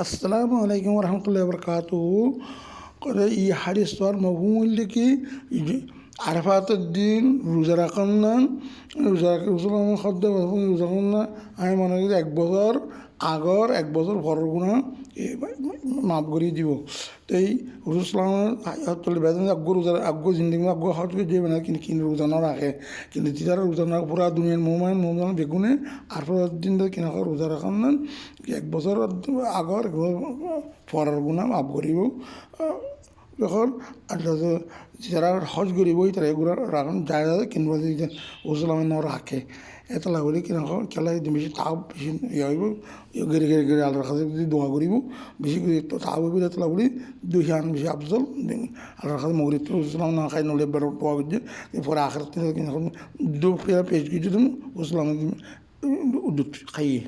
আসসালামু আলাইকুম রহমতুল্লাহ বরকাত করে এই হাদিস তোর মফহুম কি আরাফাতের দিন রোজা রাখান না রোজা খাদ্য রোজা রাখান না আমি মনে করি 1 বছর আগর 1 বছর পরের গুণা মাফ করিয়ে দিব তো এই রসুলামের বেতন আগ্য রোজা আগ্য জিন্দিগি আগ্য হজ করে যাবে না কিন্তু কিন্তু রোজা না রাখে কিন্তু তারা রোজা না পুরা দুনিয়ার মোমান বেগুনে আর দিন কিনা রোজা রাখান না 1 বছর আগর পরের গুণা মাফ করিব যখন যারা হজ করিব তারা এগুলো রাখুন যায় কিনবা ওসলামে ন রাখে এত লাগলে কিনা খেলা বেশি তাপ বেশি ইয়ে হইব গেড়ে গেড়ে গেড়ে আল্লাহর কাছে যদি দোয়া করিব বেশি করে তো তাপ হইব এত লাগলে দুইখান বেশি আফজল আল্লাহর কাছে মগরিব তো ওসলাম না খাই নলে বেরো দোয়া করছে পরে আখের কিনা দু পেজ কিছু তুমি ওসলামে দুধ খাইয়ে